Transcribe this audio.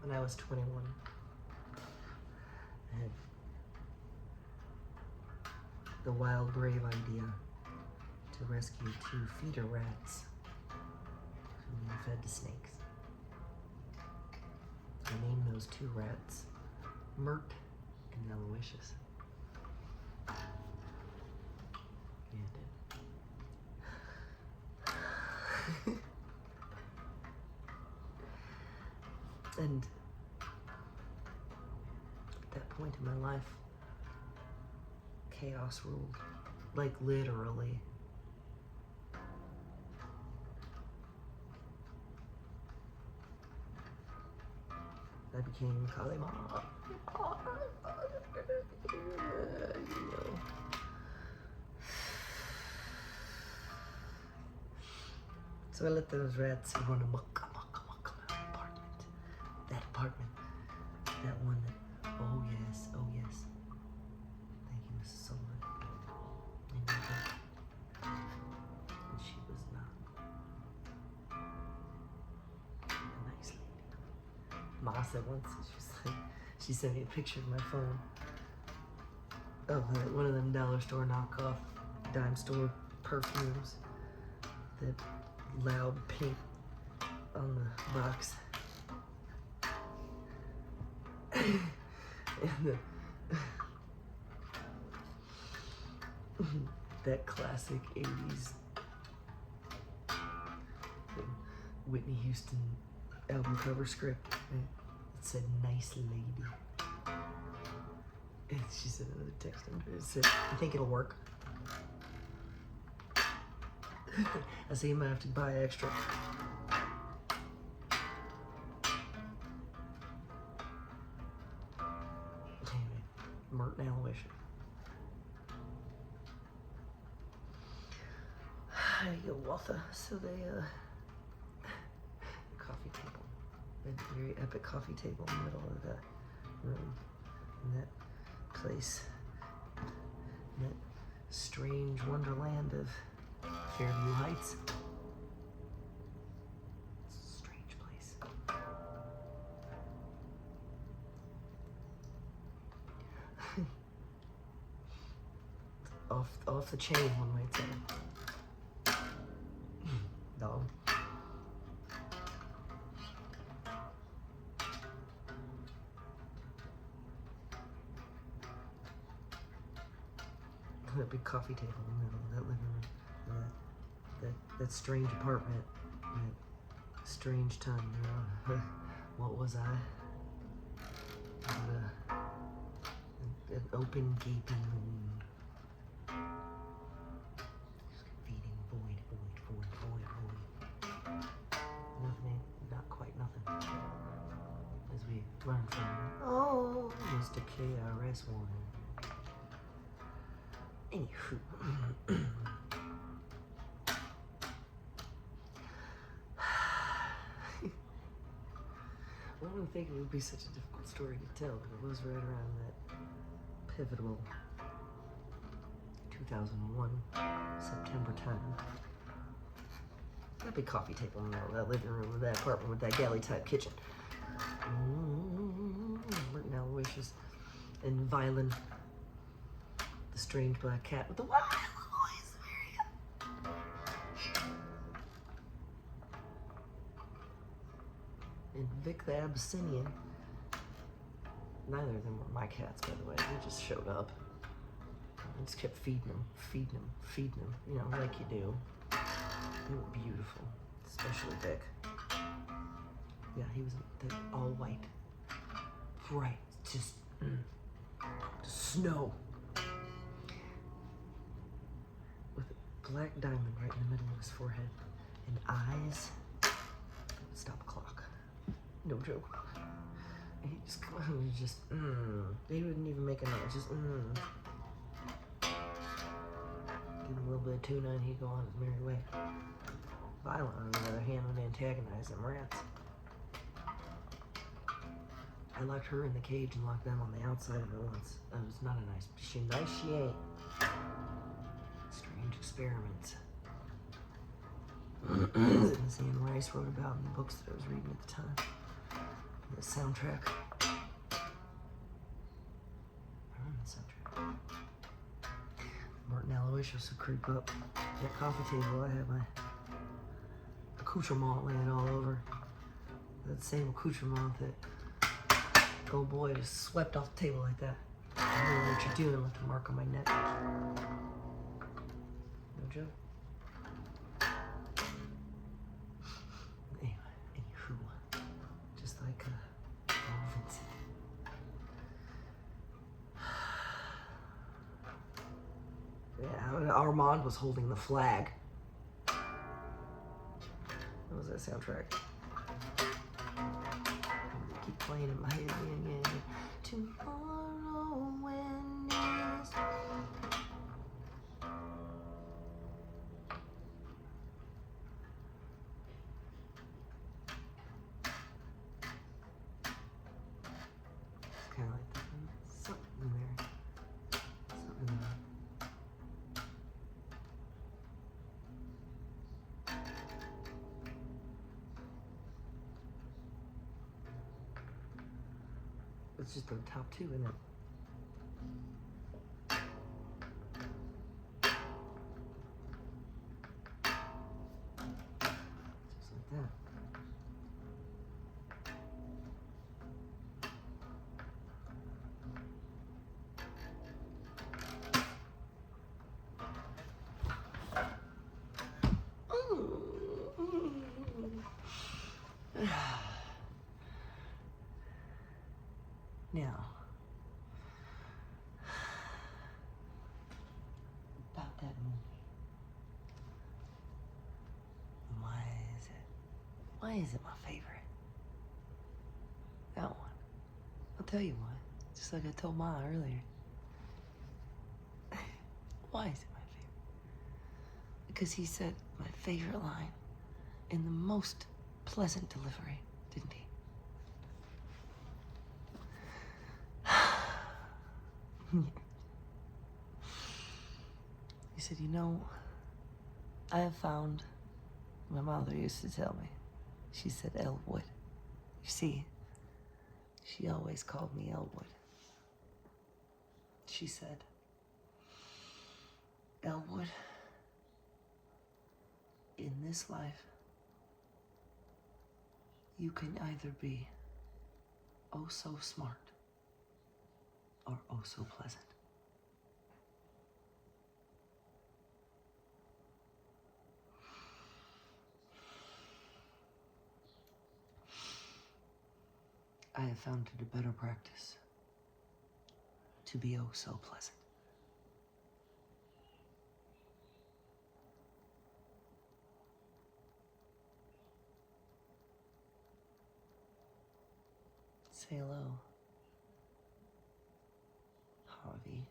when I was 21. I had the wild, brave idea to rescue 2 feeder rats who were fed to snakes. I named those 2 rats Mert and Aloysius. Yeah, I did. And at that point in my life, chaos ruled, like literally. I became Kalima. You know. So I let those rats run amok in my apartment. That apartment. That one that, oh yes. Thank you, Mrs. Sullivan. And she was not a nice lady. Ma said once, she sent me a picture of my phone of one of them dollar store knockoff dime store perfumes. The loud pink on the box. And that classic 80s Whitney Houston album cover script. It said, "Nice lady." And she sent another text under it. It said, "You think it'll work?" I say you might have to buy extra. Anyway, Mert and Aloysius. There you go, Waltha. So they, coffee table. A very epic coffee table in the middle of the room. In that place. In that strange wonderland of Fairview Heights. It's a strange place. off the chain, one might say. Dog. That big coffee table in the middle of that living room. That strange apartment. That strange time, you know. What was I? An open, gaping wound. Feeding void. Nothing, not quite nothing. As we learned from, Mr. KRS-One. Anywho. I wouldn't think it would be such a difficult story to tell, but it was right around that pivotal 2001 September time. That big coffee table in that living room of that apartment with that galley type kitchen. Mert and Aloysius and Violin, the strange black cat with the wild voice. And Vic the Abyssinian. Neither of them were my cats, by the way. They just showed up. I just kept feeding them, you know, like you do. They were beautiful, especially Vic. Yeah, he was all white, bright, just snow. With a black diamond right in the middle of his forehead and eyes. Stop a clock. No joke. And he just come out and just, He wouldn't even make a noise, just, Give him a little bit of tuna and he'd go on his merry way. Violent, on the other hand, would antagonize them rats. I locked her in the cage and locked them on the outside of it once. That was not a nice, she ain't. Strange experiments. As Anne Rice wrote about in the books that I was reading at the time. The soundtrack. The soundtrack. Martin Aloysius will creep up. That coffee table, I have my accoutrement laying all over. That same accoutrement that old boy just swept off the table like that. I don't know what you're doing, left a mark on my neck. No joke. Anyway, anywho, just like Vincent. Yeah, Armand was holding the flag. What was that soundtrack? Keep playing in my head again. Tomorrow when is... It's kind of like that. Something there. Something there. It's just the top two, isn't it? Just like that. Now, about that movie. Why is it my favorite? That one. I'll tell you why. Just like I told Ma earlier. Why is it my favorite? Because he said my favorite line in the most pleasant delivery, didn't he? He said, you know, I have found, my mother used to tell me, she said Elwood. You see, she always called me Elwood. She said, Elwood, in this life, you can either be oh so smart or oh so pleasant. I have found it a better practice to be oh so pleasant. Say hello, Harve.